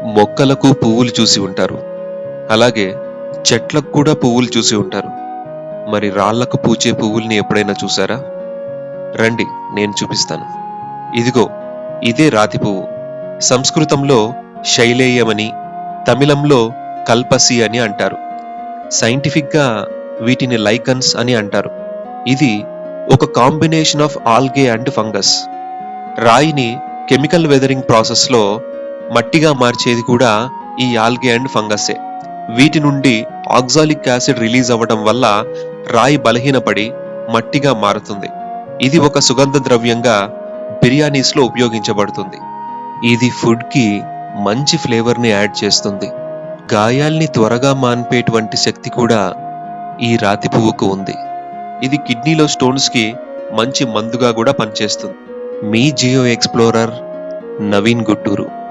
మొక్కలకు పువ్వులు చూసి ఉంటారు. అలాగే చెట్లకు కూడా పువ్వులు చూసి ఉంటారు. మరి రాళ్లకు పూచే పువ్వుల్ని ఎప్పుడైనా చూసారా? రండి, నేను చూపిస్తాను. ఇదిగో, ఇదే రాతి పువ్వు. సంస్కృతంలో శైలేయమని, తమిళంలో కల్పసి అని అంటారు. సైంటిఫిక్గా వీటిని లైకన్స్ అని అంటారు. ఇది ఒక combination of algae and fungus. రాయిని కెమికల్ వెదరింగ్ ప్రాసెస్లో మట్టిగా మార్చేది కూడా ఈ ఆల్గే అండ్ ఫంగస్సే. వీటి నుండి ఆక్సాలిక్ యాసిడ్ రిలీజ్ అవ్వడం వల్ల రాయి బలహీనపడి మట్టిగా మారుతుంది. ఇది ఒక సుగంధ ద్రవ్యంగా బిర్యానీస్లో ఉపయోగించబడుతుంది. ఇది ఫుడ్కి మంచి ఫ్లేవర్ని యాడ్ చేస్తుంది. గాయాల్ని త్వరగా మాన్పేటువంటి శక్తి కూడా ఈ రాతి పువ్వుకు ఉంది. ఇది కిడ్నీలో స్టోన్స్కి మంచి మందుగా కూడా పనిచేస్తుంది. మీ జియో ఎక్స్ప్లోరర్, నవీన్ గుట్టూరు.